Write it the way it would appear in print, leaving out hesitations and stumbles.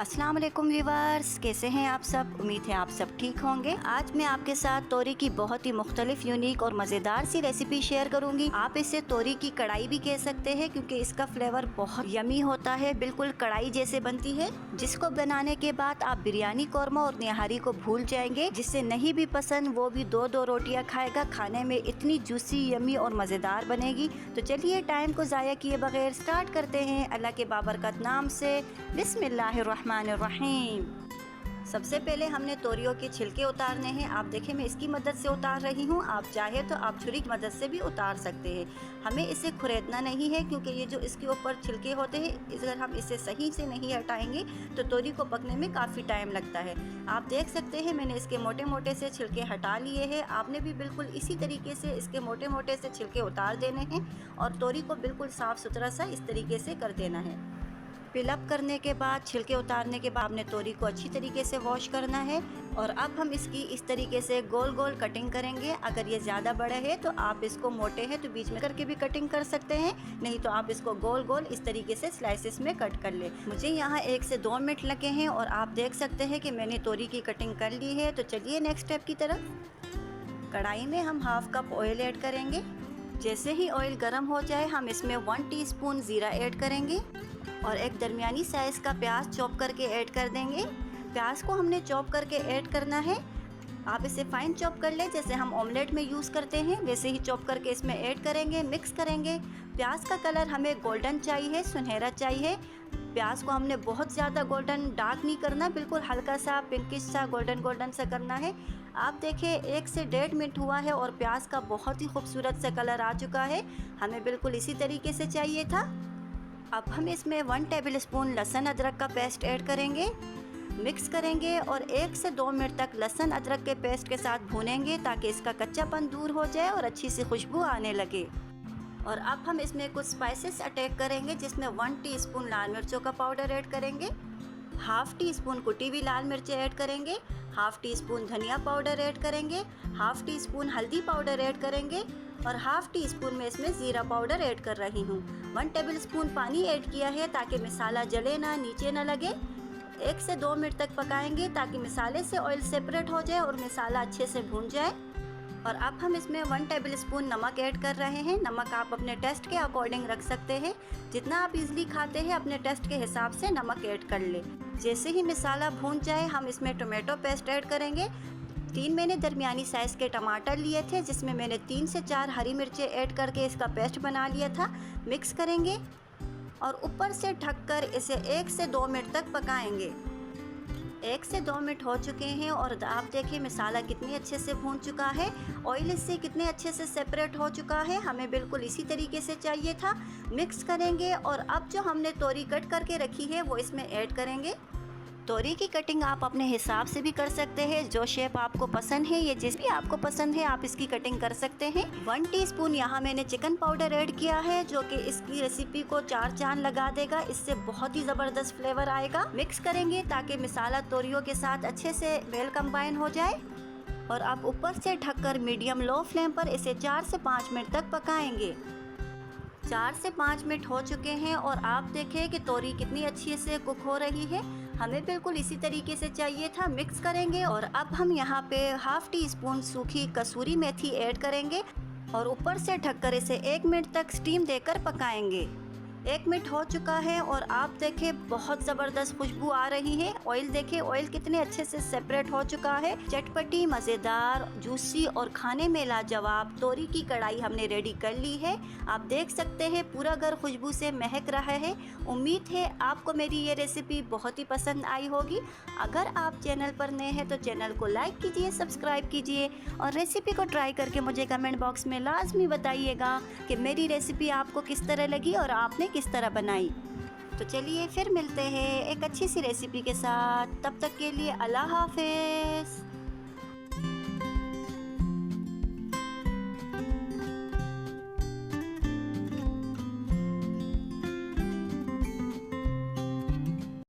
अस्सलाम वालेकुम व्यूवर्स, कैसे हैं आप सब। उम्मीद है आप सब ठीक होंगे। आज मैं आपके साथ तोरी की बहुत ही मुख्तलिफ, यूनिक और मज़ेदार सी रेसिपी शेयर करूंगी। आप इसे तोरी की कढ़ाई भी कह सकते हैं क्योंकि इसका फ्लेवर बहुत यमी होता है, बिल्कुल कढ़ाई जैसे बनती है, जिसको बनाने के बाद आप बिरयानी, कौरमा और निहारी को भूल जाएंगे। जिससे नहीं भी पसंद वो भी दो दो रोटियाँ खाएगा। खाने में इतनी जूसी, यमी और मज़ेदार बनेगी। तो चलिए टाइम को ज़ाया किए बगैर स्टार्ट करते हैं अल्लाह के बाबरकत नाम से। बिस्मिल्लाहिर्रहमानिर्रहीम। सबसे पहले हमने तोरियों के छिलके उतारने हैं। आप देखें मैं इसकी मदद से उतार रही हूँ, आप चाहे तो आप छुरी की मदद से भी उतार सकते हैं। हमें इसे खुरेदना नहीं है क्योंकि ये जो इसके ऊपर छिलके होते हैं, अगर हम इसे सही से नहीं हटाएंगे तो तोरी को पकने में काफ़ी टाइम लगता है। आप देख सकते हैं मैंने इसके मोटे मोटे से छिलके हटा लिए हैं। आपने भी बिल्कुल इसी तरीके से इसके मोटे मोटे से छिलके उतार देने हैं और तोरी को बिल्कुल साफ़ सुथरा सा इस तरीके से कर देना है। फिलअप करने के बाद, छिलके उतारने के बाद हमने तोरी को अच्छी तरीके से वॉश करना है। और अब हम इसकी इस तरीके से गोल गोल कटिंग करेंगे। अगर ये ज़्यादा बड़े है तो आप इसको, मोटे हैं तो बीच में करके भी कटिंग कर सकते हैं, नहीं तो आप इसको गोल गोल इस तरीके से स्लाइसेस में कट कर ले। मुझे यहाँ 1 से 2 मिनट लगे हैं और आप देख सकते हैं कि मैंने तोरी की कटिंग कर ली है। तो चलिए नेक्स्ट स्टेप की तरफ। कढ़ाई में हम 1/2 कप ऑयल ऐड करेंगे। जैसे ही ऑयल गर्म हो जाए हम इसमें 1 टीस्पून ज़ीरा ऐड करेंगे और एक दरमियानी साइज़ का प्याज चॉप करके ऐड कर देंगे। प्याज को हमने चॉप करके ऐड करना है। आप इसे फाइन चॉप कर लें, जैसे हम ऑमलेट में यूज़ करते हैं वैसे ही चॉप करके इसमें ऐड करेंगे, मिक्स करेंगे। प्याज का कलर हमें गोल्डन चाहिए, सुनहरा चाहिए। प्याज को हमने बहुत ज़्यादा गोल्डन डार्क नहीं करना, बिल्कुल हल्का सा पिंकिश सा गोल्डन गोल्डन सा करना है। आप देखिए 1 से 1.5 मिनट हुआ है और प्याज का बहुत ही खूबसूरत सा कलर आ चुका है। हमें बिल्कुल इसी तरीके से चाहिए था। अब हम इसमें 1 टेबल स्पून लहसुन अदरक का पेस्ट ऐड करेंगे, मिक्स करेंगे और 1 से 2 मिनट तक लहसुन अदरक के पेस्ट के साथ भूनेंगे ताकि इसका कच्चापन दूर हो जाए और अच्छी सी खुशबू आने लगे। और अब हम इसमें कुछ स्पाइसेस अटैक करेंगे, जिसमें 1 टीस्पून लाल मिर्चों का पाउडर ऐड करेंगे, 1/2 टीस्पून कुटी हुई लाल मिर्चें ऐड करेंगे, 1/2 टीस्पून धनिया पाउडर ऐड करेंगे, 1/2 टीस्पून हल्दी पाउडर ऐड करेंगे और 1/2 टीस्पून में इसमें ज़ीरा पाउडर ऐड कर रही हूँ। 1 टेबल स्पून पानी ऐड किया है ताकि मसाला जले ना, नीचे ना लगे। 1 से 2 मिनट तक पकाएंगे ताकि मसाले से ऑयल सेपरेट हो जाए और मसाला अच्छे से भून जाए। और अब हम इसमें 1 टेबल स्पून नमक ऐड कर रहे हैं। नमक आप अपने टेस्ट के अकॉर्डिंग रख सकते हैं, जितना आप इजली खाते हैं अपने टेस्ट के हिसाब से नमक ऐड कर ले। जैसे ही मसाला भून जाए हम इसमें टोमेटो पेस्ट ऐड करेंगे। 3 मैंने दरमियानी साइज़ के टमाटर लिए थे, जिसमें मैंने 3 से 4 हरी मिर्चें ऐड करके इसका पेस्ट बना लिया था। मिक्स करेंगे और ऊपर से ढककर इसे 1 से 2 मिनट तक पकाएंगे। 1 से 2 मिनट हो चुके हैं और आप देखिए मसाला कितनी अच्छे से भून चुका है, ऑयल इससे कितने अच्छे से सेपरेट हो चुका है। हमें बिल्कुल इसी तरीके से चाहिए था। मिक्स करेंगे और अब जो हमने तोरी कट करके रखी है वो इसमें ऐड करेंगे। तोरी की कटिंग आप अपने हिसाब से भी कर सकते हैं, जो शेप आपको पसंद है, ये जिस भी आपको पसंद है आप इसकी कटिंग कर सकते हैं। 1 टीस्पून यहाँ मैंने चिकन पाउडर ऐड किया है, जो कि इसकी रेसिपी को 4 चांद लगा देगा। इससे बहुत ही ज़बरदस्त फ्लेवर आएगा। मिक्स करेंगे ताकि मसाला तोरियों के साथ अच्छे से वेल कंबाइन हो जाए। और आप ऊपर से ढककर मीडियम लो फ्लेम पर इसे 4 से 5 मिनट तक पकाएंगे। 4 से 5 मिनट हो चुके हैं और आप देखें कि तोरी कितनी अच्छी से कुक हो रही है। हमें बिल्कुल इसी तरीके से चाहिए था। मिक्स करेंगे और अब हम यहाँ पे 1/2 टीस्पून सूखी कसूरी मेथी ऐड करेंगे और ऊपर से ढककर इसे 1 मिनट तक स्टीम देकर पकाएंगे। 1 मिनट हो चुका है और आप देखें बहुत ज़बरदस्त खुशबू आ रही है। ऑयल देखें, ऑयल कितने अच्छे से सेपरेट हो चुका है। चटपटी, मज़ेदार, जूसी और खाने में लाजवाब तोरी की कढ़ाई हमने रेडी कर ली है। आप देख सकते हैं पूरा घर खुशबू से महक रहा है। उम्मीद है आपको मेरी ये रेसिपी बहुत ही पसंद आई होगी। अगर आप चैनल पर नए हैं तो चैनल को लाइक कीजिए, सब्सक्राइब कीजिए और रेसिपी को ट्राई करके मुझे कमेंट बॉक्स में लाजमी बताइएगा कि मेरी रेसिपी आपको किस तरह लगी और आपने किस तरह बनाई। तो चलिए फिर मिलते हैं एक अच्छी सी रेसिपी के साथ। तब तक के लिए अल्लाह हाफ़िज़।